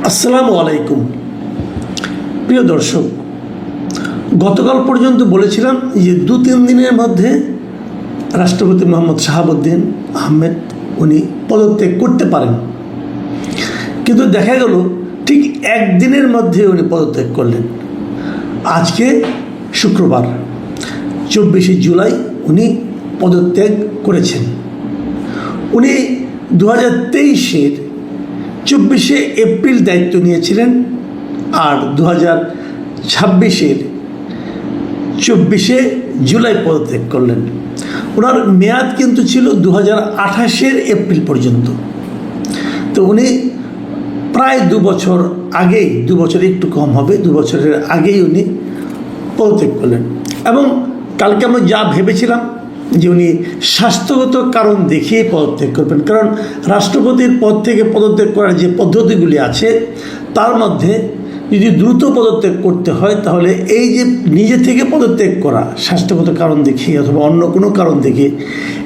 আসসালামু আলাইকুম। প্রিয় দর্শক, গতকাল পর্যন্ত বলেছিলাম যে 2-3 দিনের মধ্যে রাষ্ট্রপতি মোহাম্মদ শাহাবুদ্দিন আহমেদ উনি পদত্যাগ করতে পারেন, কিন্তু দেখা গেল ঠিক একদিনের মধ্যে উনি পদত্যাগ করলেন। আজকে শুক্রবার 24শে জুলাই উনি পদত্যাগ করেছেন। উনি 2023-এর 24শে এপ্রিল দায়িত্ব নিয়েছিলেন, আর 2026-এর 24শে জুলাই পদত্যাগ করলেন। ওনার মেয়াদ কিন্তু ছিল 2028-এর এপ্রিল পর্যন্ত। তো উনি প্রায় 2 বছর আগেই, 2 বছর একটু কম হবে, 2 বছরের আগেই উনি পদত্যাগ করলেন। এবং কালকে আমরা যা ভেবেছিলাম যে উনি স্বাস্থ্যগত কারণ দেখিয়ে পদত্যাগ করবেন, কারণ রাষ্ট্রপতির পদ থেকে পদত্যাগ করার যে পদ্ধতিগুলি আছে তার মধ্যে যদি দ্রুত পদত্যাগ করতে হয় তাহলে এই যে নিজে থেকে পদত্যাগ করা স্বাস্থ্যগত কারণ দেখিয়ে অথবা অন্য কোনো কারণ দেখিয়ে,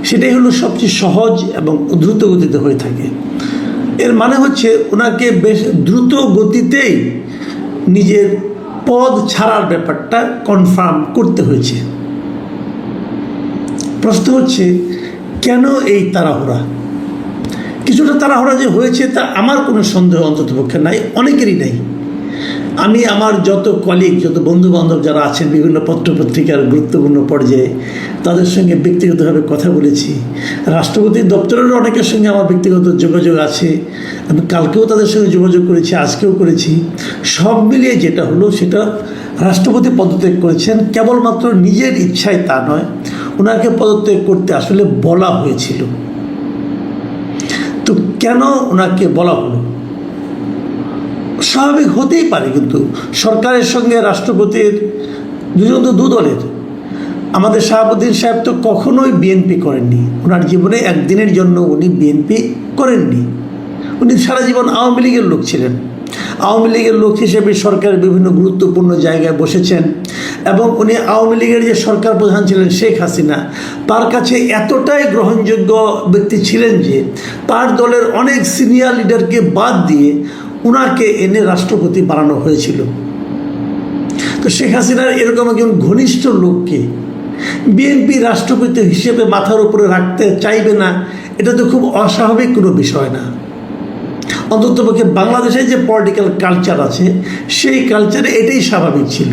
সেটাই হলো সবচেয়ে সহজ এবং দ্রুত গতিতে হয়ে থাকে। এর মানে হচ্ছে ওনাকে বেশ দ্রুত গতিতেই নিজের পদ ছাড়ার ব্যাপারটা কনফার্ম করতে হয়েছে। প্রশ্ন হচ্ছে, কেন এই তাড়াহুড়া? কিছুটা তাড়াহুড়া যে হয়েছে তা আমার কোনো সন্দেহ অন্ততপক্ষে নাই, অনেকেরই নাই। আমি আমার যত কলিগ, যত বন্ধুবান্ধব যারা আছেন বিভিন্ন পত্রপত্রিকার গুরুত্বপূর্ণ পর্যায়ে, তাদের সঙ্গে ব্যক্তিগতভাবে কথা বলেছি। রাষ্ট্রপতির দপ্তরেরও অনেকের সঙ্গে আমার ব্যক্তিগত যোগাযোগ আছে। আমি কালকেও তাদের সঙ্গে যোগাযোগ করেছি, আজকেও করেছি। সব মিলিয়ে যেটা হলো সেটা, রাষ্ট্রপতি পদত্যাগ করেছেন কেবলমাত্র নিজের ইচ্ছায় তা নয়, ওনাকে পদত্যাগ করতে আসলে বলা হয়েছিল। তো কেন ওনাকে বলা হলো? স্বাভাবিক হতেই পারে, কিন্তু সরকারের সঙ্গে রাষ্ট্রপতির দুজন তো দু দলের। আমাদের শাহাবুদ্দিন সাহেব তো কখনোই বিএনপি করেননি, ওনার জীবনে একদিনের জন্য উনি বিএনপি করেননি। উনি সারা জীবন আওয়ামী লীগের লোক ছিলেন। আওয়ামী লীগের লোক হিসেবে সরকারের বিভিন্ন গুরুত্বপূর্ণ জায়গায় বসেছেন, এবং উনি আওয়ামী লীগের যে সরকার প্রধান ছিলেন শেখ হাসিনা, তার কাছে এতটাই গ্রহণযোগ্য ব্যক্তি ছিলেন যে তার দলের অনেক সিনিয়র লিডারকে বাদ দিয়ে ওনাকে এনে রাষ্ট্রপতি বানানো হয়েছিল। তো শেখ হাসিনার এরকম একজন ঘনিষ্ঠ লোককে বিএনপি রাষ্ট্রপতি হিসেবে মাথার উপরে রাখতে চাইবে না, এটা তো খুব অস্বাভাবিক কোনো বিষয় না। অন্ততপক্ষে বাংলাদেশে যে পলিটিক্যাল কালচার আছে সেই কালচারে এটাই স্বাভাবিক ছিল,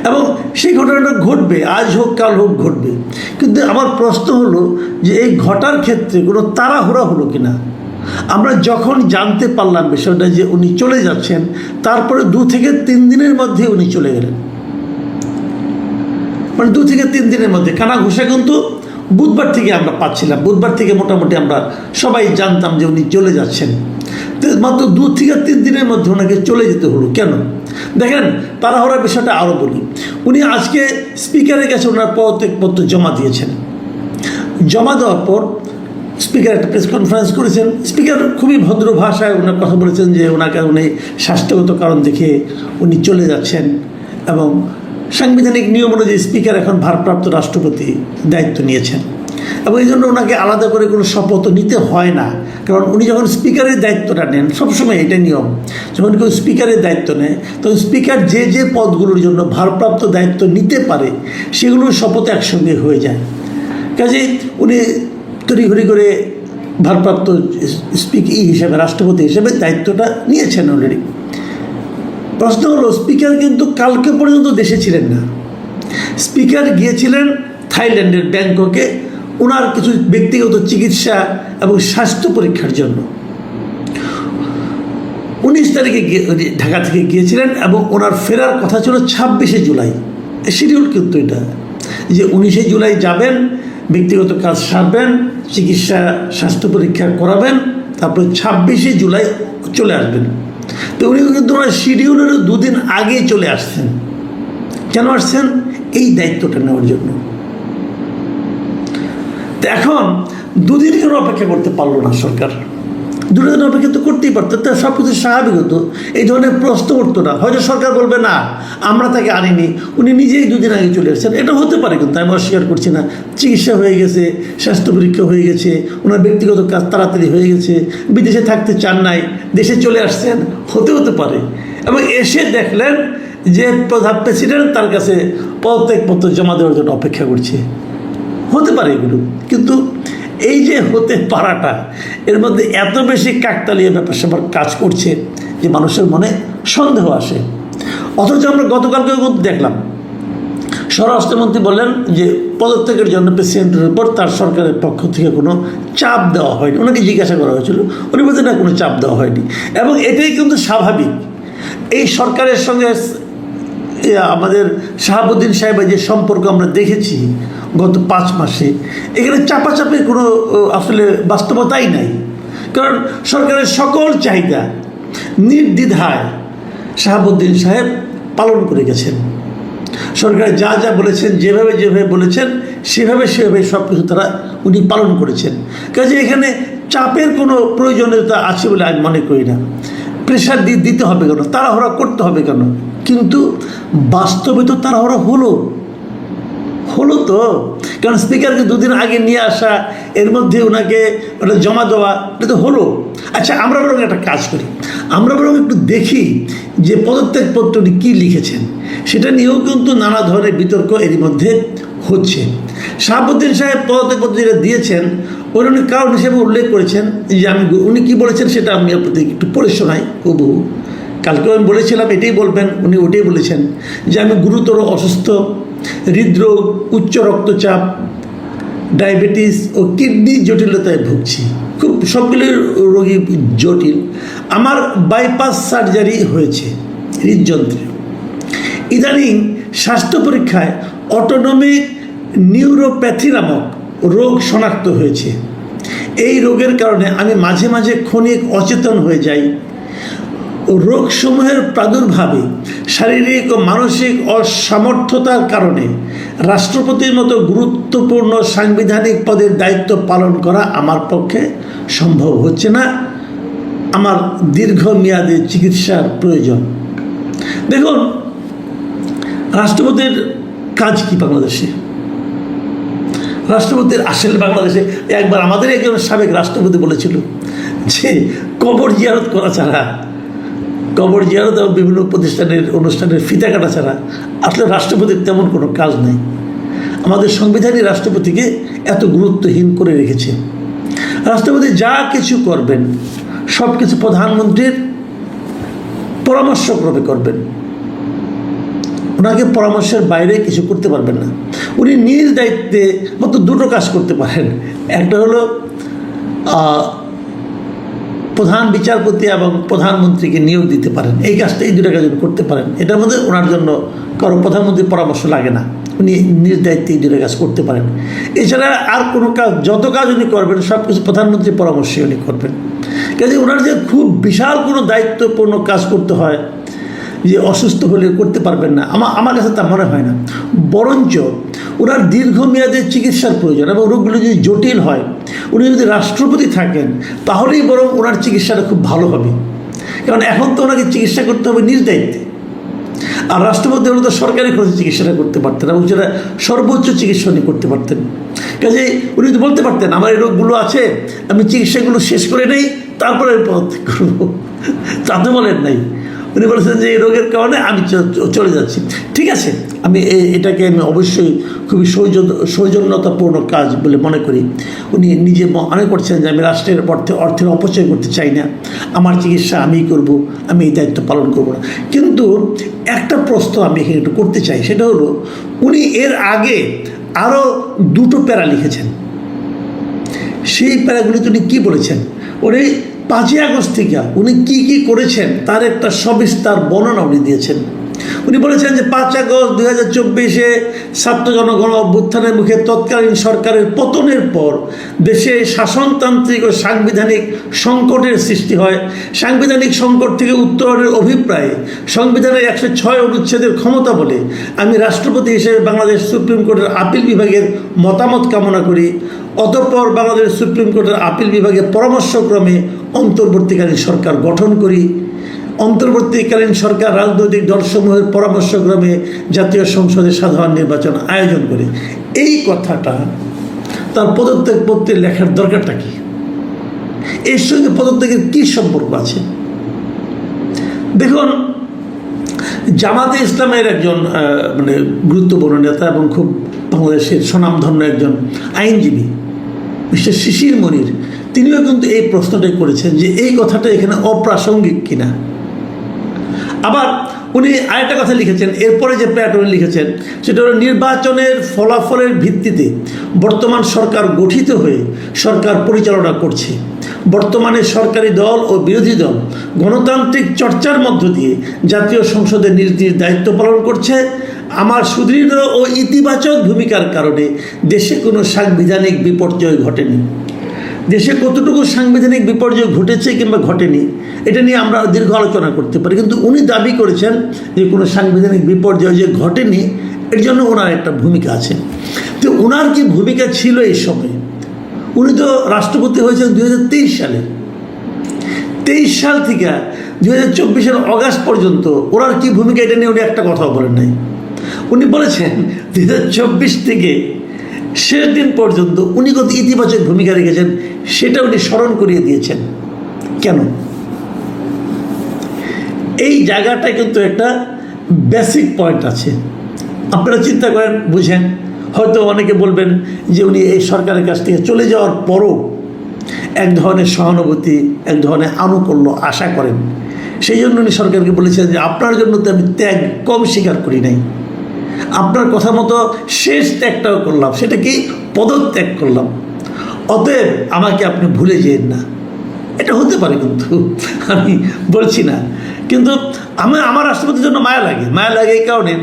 এবং সেই ঘটনাটা ঘটবে, আজ হোক কাল হোক ঘটবে। কিন্তু আমার প্রশ্ন হলো যে এই ঘটার ক্ষেত্রে কোনো তাড়াহুড়া হলো কিনা। আমরা যখন জানতে পারলাম বিষয়টা যে উনি চলে যাচ্ছেন, তারপরে 2 থেকে 3 দিনের মধ্যে উনি চলে গেলেন। মানে 2 থেকে 3 দিনের মধ্যে কানা ঘুষা কিন্তু বুধবার থেকে আমরা পাচ্ছিলাম। বুধবার থেকে মোটামুটি আমরা সবাই জানতাম যে উনি চলে যাচ্ছেন। তো মাত্র 2 থেকে 3 দিনের মধ্যে ওনাকে চলে যেতে হলো কেন? দেখেন, তাড়াহুড়ার বিষয়টা আরও বলি। উনি আজকে স্পিকারের কাছে ওনার পদত্যাগপত্র জমা দিয়েছেন। জমা দেওয়ার পর স্পিকার একটা প্রেস কনফারেন্স করেছেন। স্পিকার খুবই ভদ্র ভাষায় ওনার কথা বলেছেন যে ওনাকে উনি স্বাস্থ্যগত কারণ দেখে উনি চলে যাচ্ছেন, এবং সাংবিধানিক নিয়ম অনুযায়ী স্পিকার এখন ভারপ্রাপ্ত রাষ্ট্রপতি দায়িত্ব নিয়েছেন, এবং এই জন্য ওনাকে আলাদা করে কোনো শপথ নিতে হয় না। কারণ উনি যখন স্পিকারের দায়িত্বটা নেন, সবসময় এটা নিয়ম, যখন কেউ স্পিকারের দায়িত্ব নেয় তখন স্পিকার যে যে পদগুলোর জন্য ভারপ্রাপ্ত দায়িত্ব নিতে পারে সেগুলোর শপথ একসঙ্গে হয়ে যায়। কাজেই উনি তড়িঘড়ি করে ভারপ্রাপ্ত হিসেবে, রাষ্ট্রপতি হিসেবে দায়িত্বটা নিয়েছেন অলরেডি। প্রশ্ন হলো, স্পিকার কিন্তু কালকে পর্যন্ত দেশে ছিলেন না। স্পিকার গিয়েছিলেন থাইল্যান্ডের ব্যাংককে ওনার কিছু ব্যক্তিগত চিকিৎসা এবং স্বাস্থ্য পরীক্ষার জন্য। 19 তারিখে ঢাকা থেকে গিয়েছিলেন, এবং ওনার ফেরার কথা ছিল 26শে জুলাই। শিডিউল কিন্তু এটা যে 19শে জুলাই যাবেন, ব্যক্তিগত কাজ সারবেন, চিকিৎসা স্বাস্থ্য পরীক্ষা করাবেন, তারপরে 26শে জুলাই চলে আসবেন। তো উনি কিন্তু ওনার শিডিউলেরও 2 দিন আগেই চলে আসছেন। কেন আসছেন? এই দায়িত্বটা নেওয়ার জন্য। তো এখন 2 দিন কেন অপেক্ষা করতে পারলো না সরকার? দুটো দিন অপেক্ষা তো করতেই পারতো, তা সব কিছু স্বাভাবিক হতো, এই ধরনের প্রশ্ন উঠতো না। হয়তো সরকার বলবে না আমরা তাকে আনিনি, উনি নিজেই দুদিন আগে চলে এসেছেন, এটা হতে পারে, কিন্তু আমি অস্বীকার করছি না। চিকিৎসা হয়ে গেছে, স্বাস্থ্য পরীক্ষা হয়ে গেছে, ওনার ব্যক্তিগত কাজ তাড়াতাড়ি হয়ে গেছে, বিদেশে থাকতে চান নাই, দেশে চলে আসছেন, হতে পারে। এবং এসে দেখলেন যে প্রধান প্রেসিডেন্ট তার কাছে পদত্যাগপত্র জমা দেওয়ার জন্য অপেক্ষা করছে, হতে পারে এগুলো। কিন্তু এই যে হতে পারাটা, এর মধ্যে এত বেশি কাকতালীয় ব্যাপার স্যাপার কাজ করছে যে মানুষের মনে সন্দেহ আসে। অথচ আমরা গতকালকে দেখলাম স্বরাষ্ট্রমন্ত্রী বললেন যে পদত্যাগের জন্য প্রেসিডেন্টের উপর তার সরকারের পক্ষ থেকে কোনো চাপ দেওয়া হয়নি। ওনাকে জিজ্ঞাসা করা হয়েছিল, উনি বলছেন না, কোনো চাপ দেওয়া হয়নি। এবং এটাই কিন্তু স্বাভাবিক। এই সরকারের সঙ্গে আমাদের শাহাবুদ্দিন সাহেবের যে সম্পর্ক আমরা দেখেছি গত 5 মাসে, এখানে চাপাচাপির কোনো আসলে বাস্তবতাই নাই। কারণ সরকারের সকল চাহিদা নির্দ্বিধায় শাহাবুদ্দিন সাহেব পালন করে গেছেন। সরকার যা যা বলেছেন, যেভাবে বলেছেন, সেভাবে সব কিছু উনি পালন করেছেন। কাজে এখানে চাপের কোনো প্রয়োজনীয়তা আছে বলে আমি মনে করি না। প্রেশার দিতে হবে কেন, তাড়াহুড়া করতে হবে কেন? কিন্তু বাস্তবে তো তাড়াহুড়া হলো তো। কারণ স্পিকারকে 2 দিন আগে নিয়ে আসা, এর মধ্যে ওনাকে ওটা জমা দেওয়া, এটা তো হলো। আচ্ছা, আমরা বরং একটা কাজ করি, আমরা বরং একটু দেখি যে পদত্যাগপত্রটি কী লিখেছেন। সেটা নিয়েও কিন্তু নানা ধরনের বিতর্ক এরই মধ্যে হচ্ছে। শাহাবুদ্দিন সাহেব পদত্যাগপত্র যেটা দিয়েছেন, উনি কারণ হিসেবে উল্লেখ করেছেন যে উনি কী বলেছেন সেটা আমি আপনাদের একটু পড়ে শোনাই হুবহু। কালকেও আমি বলেছিলাম এটাই বলবেন, উনি ওটাই বলেছেন যে আমি গুরুতর অসুস্থ, হৃদরোগ, উচ্চ রক্তচাপ, ডায়াবেটিস ও কিডনি জটিলতায় ভুগছি। খুব সবগুলি রোগী জটিল। আমার বাইপাস সার্জারি হয়েছে হৃদযন্ত্রে। ইদানিং স্বাস্থ্য পরীক্ষায় অটোনমিক নিউরোপ্যাথি নামক রোগ শনাক্ত হয়েছে। এই রোগের কারণে আমি মাঝে মাঝে ক্ষণিক অচেতন হয়ে যাই। রোগসমূহের প্রাদুর্ভাবে শারীরিক ও মানসিক অসামর্থ্যতার কারণে রাষ্ট্রপতির মতো গুরুত্বপূর্ণ সাংবিধানিক পদের দায়িত্ব পালন করা আমার পক্ষে সম্ভব হচ্ছে না। আমার দীর্ঘমেয়াদী চিকিৎসার প্রয়োজন। দেখুন, রাষ্ট্রপতির কাজ কি বাংলাদেশে? রাষ্ট্রপতির আসলে বাংলাদেশে একবার আমাদের একজন সাবেক রাষ্ট্রপতি বলেছিল যে কবর জিয়ারত করা ছাড়া, কবর জিয়ারত এবং বিভিন্ন প্রতিষ্ঠানের অনুষ্ঠানের ফিতা কাটা ছাড়া আসলে রাষ্ট্রপতির তেমন কোনো কাজ নেই। আমাদের সংবিধানই রাষ্ট্রপতিকে এত গুরুত্বহীন করে রেখেছে। রাষ্ট্রপতি যা কিছু করবেন সব কিছু প্রধানমন্ত্রীর পরামর্শক্রমে করবেন। ওনাকে পরামর্শের বাইরে কিছু করতে পারবেন না। উনি নিজ দায়িত্বে মতো 2টো কাজ করতে পারেন। একটা হলো প্রধান বিচারপতি এবং প্রধানমন্ত্রীকে নিয়োগ দিতে পারেন। এই কাজটা, এই 2টা কাজ করতে পারেন। এটার মধ্যে ওনার জন্য কারো প্রধানমন্ত্রীর পরামর্শ লাগে না, উনি নিজ দায়িত্বে এই 2টা কাজ করতে পারেন। এছাড়া আর কোনো কাজ, যত কাজ উনি করবেন সব কিছু প্রধানমন্ত্রীর পরামর্শে উনি করবেন। কাজে ওনার যে খুব বিশাল কোনো দায়িত্বপূর্ণ কাজ করতে হয়, যে অসুস্থ হলে করতে পারবেন না, আমার কাছে তা মনে হয় না। বরঞ্চ ওনার দীর্ঘমেয়াদী চিকিৎসার প্রয়োজন এবং রোগগুলো যদি জটিল হয়, উনি যদি রাষ্ট্রপতি থাকেন তাহলেই বরং ওনার চিকিৎসাটা খুব ভালো হবে। কারণ এখন তো ওনাকে চিকিৎসা করতে হবে নিজ দায়িত্বে। আর রাষ্ট্রপতি হলে তো সরকারি খরচে চিকিৎসাটা করতে পারতেন এবং সেটা সর্বোচ্চ চিকিৎসা উনি করতে পারতেন। কাজে উনি তো বলতে পারতেন আমার এই রোগগুলো আছে, আমি চিকিৎসাগুলো শেষ করে নেই, তারপরে আমি পদত্যাগ করবো। তা তো বলেন নাই। উনি বলেছেন যে এই রোগের কারণে আমি চলে যাচ্ছি। ঠিক আছে, আমি এটাকে আমি অবশ্যই খুবই সৌজন্যতাপূর্ণ কাজ বলে মনে করি। উনি নিজে মনে করছেন যে আমি রাষ্ট্রের অর্থের অপচয় করতে চাই না, আমার চিকিৎসা আমিই করব, আমি এই দায়িত্ব পালন করব না। কিন্তু একটা প্রশ্ন আমি এখানে একটু করতে চাই, সেটা হলো উনি এর আগে আরও 2টো প্যারা লিখেছেন। সেই প্যারাগুলিতে উনি কী বলেছেন? উনি 5ই আগস্ট থেকে উনি কী কী করেছেন তার একটা সবিস্তার বর্ণনা উনি দিয়েছেন। উনি বলেছেন যে 5 আগস্ট 2024-এ ছাত্র জনগণ অভ্যুত্থানের মুখে তৎকালীন সরকারের পতনের পর দেশে শাসনতান্ত্রিক ও সাংবিধানিক সংকটের সৃষ্টি হয়। সাংবিধানিক সংকট থেকে উত্তরণের অভিপ্রায়ে সংবিধানের 106 অনুচ্ছেদের ক্ষমতা বলে আমি রাষ্ট্রপতি হিসেবে বাংলাদেশ সুপ্রিম কোর্টের আপিল বিভাগের মতামত কামনা করি। অতঃপর বাংলাদেশ সুপ্রিম কোর্টের আপিল বিভাগের পরামর্শক্রমে অন্তর্বর্তীকালীন সরকার গঠন করি, অন্তর্বর্তীকালীন সরকার রাজনৈতিক দলসমূহের পরামর্শক্রমে জাতীয় সংসদে সাধারণ নির্বাচন আয়োজন করে। এই কথাটা তার পদত্যাগপত্রে লেখার দরকারটা কি? এর সঙ্গে পদত্যাগের কী সম্পর্ক আছে? দেখুন, জামাতে ইসলামের একজন মানে গুরুত্বপূর্ণ নেতা এবং খুব বাংলাদেশের স্বনামধন্য একজন আইনজীবী মিস্টার শিশির মনির, তিনিও কিন্তু এই প্রশ্নটাই করেছেন যে এই কথাটা এখানে অপ্রাসঙ্গিক কিনা। আবার উনি আরেকটা কথা লিখেছেন, এরপরে যে প্যাটার্ন লিখেছেন সেটা হলো নির্বাচনের ফলাফলের ভিত্তিতে বর্তমান সরকার গঠিত হয়ে সরকার পরিচালনা করছে। বর্তমানে সরকারি দল ও বিরোধী দল গণতান্ত্রিক চর্চার মধ্য দিয়ে জাতীয় সংসদে নিজ নিজ দায়িত্ব পালন করছে। আমার সুদৃঢ় ও ইতিবাচক ভূমিকার কারণে দেশে কোনো সাংবিধানিক বিপর্যয় ঘটেনি। দেশে কতটুকু সাংবিধানিক বিপর্যয় ঘটেছে কিংবা ঘটেনি এটা নিয়ে আমরা দীর্ঘ আলোচনা করতে পারি, কিন্তু উনি দাবি করেছেন যে কোনো সাংবিধানিক বিপর্যয় যে ঘটেনি এর জন্য ওনার একটা ভূমিকা আছে। তো ওনার কি ভূমিকা ছিল এই সময়ে? উনি তো রাষ্ট্রপতি হয়েছেন 2023 সালে। 23 সাল থেকে 2024 অগাস্ট পর্যন্ত ওনার কি ভূমিকা এটা নিয়ে উনি একটা কথাও বলেন নাই। উনি বলেছেন 2024 থেকে শেষ দিন পর্যন্ত উনি কত ইতিবাচক ভূমিকা রেখেছেন সেটা উনি স্মরণ করিয়ে দিয়েছেন। কেন? এই জায়গাটায় কিন্তু একটা বেসিক পয়েন্ট আছে। আপনারা চিন্তা করেন, বুঝেন। হয়তো অনেকে বলবেন যে উনি এই সরকারের কাছ থেকে চলে যাওয়ার পরও এক ধরনের সহানুভূতি, এক ধরনের আনুকূল্য আশা করেন। সেই জন্য উনি সরকারকে বলেছেন যে আপনার জন্য তো আমি ত্যাগ কম স্বীকার করি নাই, আপনার কথা মতো শেষ ত্যাগটাও করলাম, সেটা কি পদত্যাগ করলাম। অতএব আমাকে আপনি ভুলে যেন না। এটা হতে পারে, কিন্তু আমি বলছি না। কিন্তু আমার রাষ্ট্রপতির জন্য মায়া লাগে এই কারণে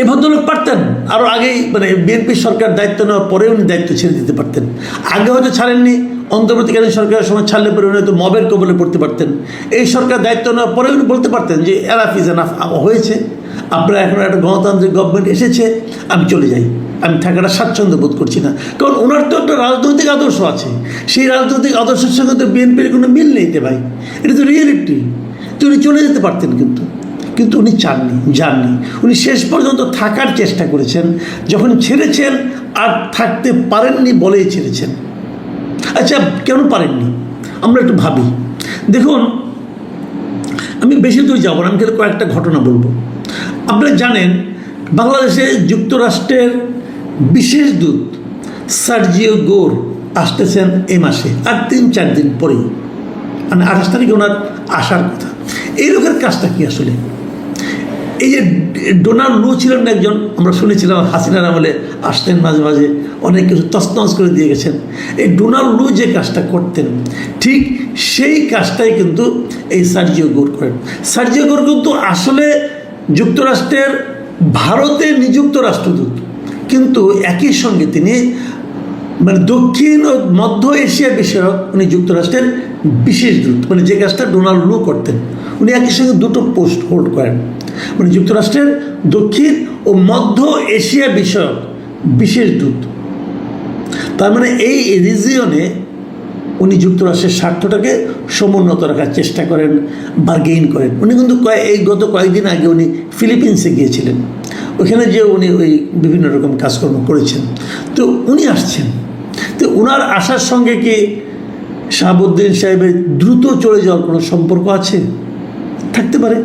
এই ভদ্রলোক পারতেন আরও আগেই, মানে বিএনপি সরকার দায়িত্ব নেওয়ার পরে উনি দায়িত্ব ছেড়ে দিতে পারতেন। আগে হয়তো ছাড়েননি, অন্তর্বর্তীকালীন সরকারের সময় ছাড়লে পরে উনি হয়তো মবের কবলে পড়তে পারতেন। এই সরকার দায়িত্ব নেওয়ার পরে উনি বলতে পারতেন যে এনাফ ইজ এনাফ, হয়েছে, আপনারা এখন একটা গণতান্ত্রিক গভর্নমেন্ট এসেছে, আমি চলে যাই, আমি থাকাটা স্বাচ্ছন্দ্য বোধ করছি না। কারণ ওনার তো একটা রাজনৈতিক আদর্শ আছে, সেই রাজনৈতিক আদর্শের সঙ্গে তো বিএনপির কোনো মিল নেই ভাই, এটা তো রিয়েলিটি। তো উনি চলে যেতে পারতেন, কিন্তু উনি যাননি। উনি শেষ পর্যন্ত থাকার চেষ্টা করেছেন। যখন ছেড়েছেন আর থাকতে পারেননি বলেই ছেড়েছেন। আচ্ছা, কেন পারেননি আমরা একটু ভাবি। দেখুন, আমি বেশি দূর যাব না, আমি কিন্তু কয়েকটা ঘটনা বলবো। আপনারা জানেন বাংলাদেশে যুক্তরাষ্ট্রের বিশেষ দূত সার্জিও গোর আসতেছেন এই মাসে, আর 3-4 দিন পরেই, মানে 28 তারিখে ওনার আসার কথা। এই লোকের কাজটা কি আসলে? এই যে ডোনাল্ড লু ছিলেন একজন, আমরা শুনেছিলাম হাসিনার আমলে আসতেন মাঝে মাঝে, অনেক কিছু তছনছ করে দিয়ে গেছেন। এই ডোনাল্ড লু যে কাজটা করতেন ঠিক সেই কাজটাই কিন্তু এই সার্জিও গোর করেন। সার্জিও গোর কিন্তু আসলে যুক্তরাষ্ট্রের ভারতে নিযুক্ত রাষ্ট্রদূত, কিন্তু একই সঙ্গে তিনি মানে দক্ষিণ ও মধ্য এশিয়া বিষয়ক উনি যুক্তরাষ্ট্রের বিশেষ দূত, মানে যে কাজটা ডোনাল্ড লু করতেন উনি একই সঙ্গে দুটো পোস্ট হোল্ড করেন, মানে যুক্তরাষ্ট্রের দক্ষিণ ও মধ্য এশিয়া বিষয়ক বিশেষ দূত। তার মানে এই রিজিয়নে উনি যুক্তরাষ্ট্রের স্বার্থটাকে সমুন্নত রাখার চেষ্টা করেন, বার্গেইন করেন। উনি কিন্তু গত কয়েকদিন আগে উনি ফিলিপিন্সে গিয়েছিলেন, ওখানে যে উনি ওই বিভিন্ন রকম কাজকর্ম করেছেন। তো উনি আসছেন, তো ওনার আসার সঙ্গে কি শাহাবুদ্দিন সাহেবের দ্রুত চলে যাওয়ার কোনো সম্পর্ক আছে? থাকতে পারে।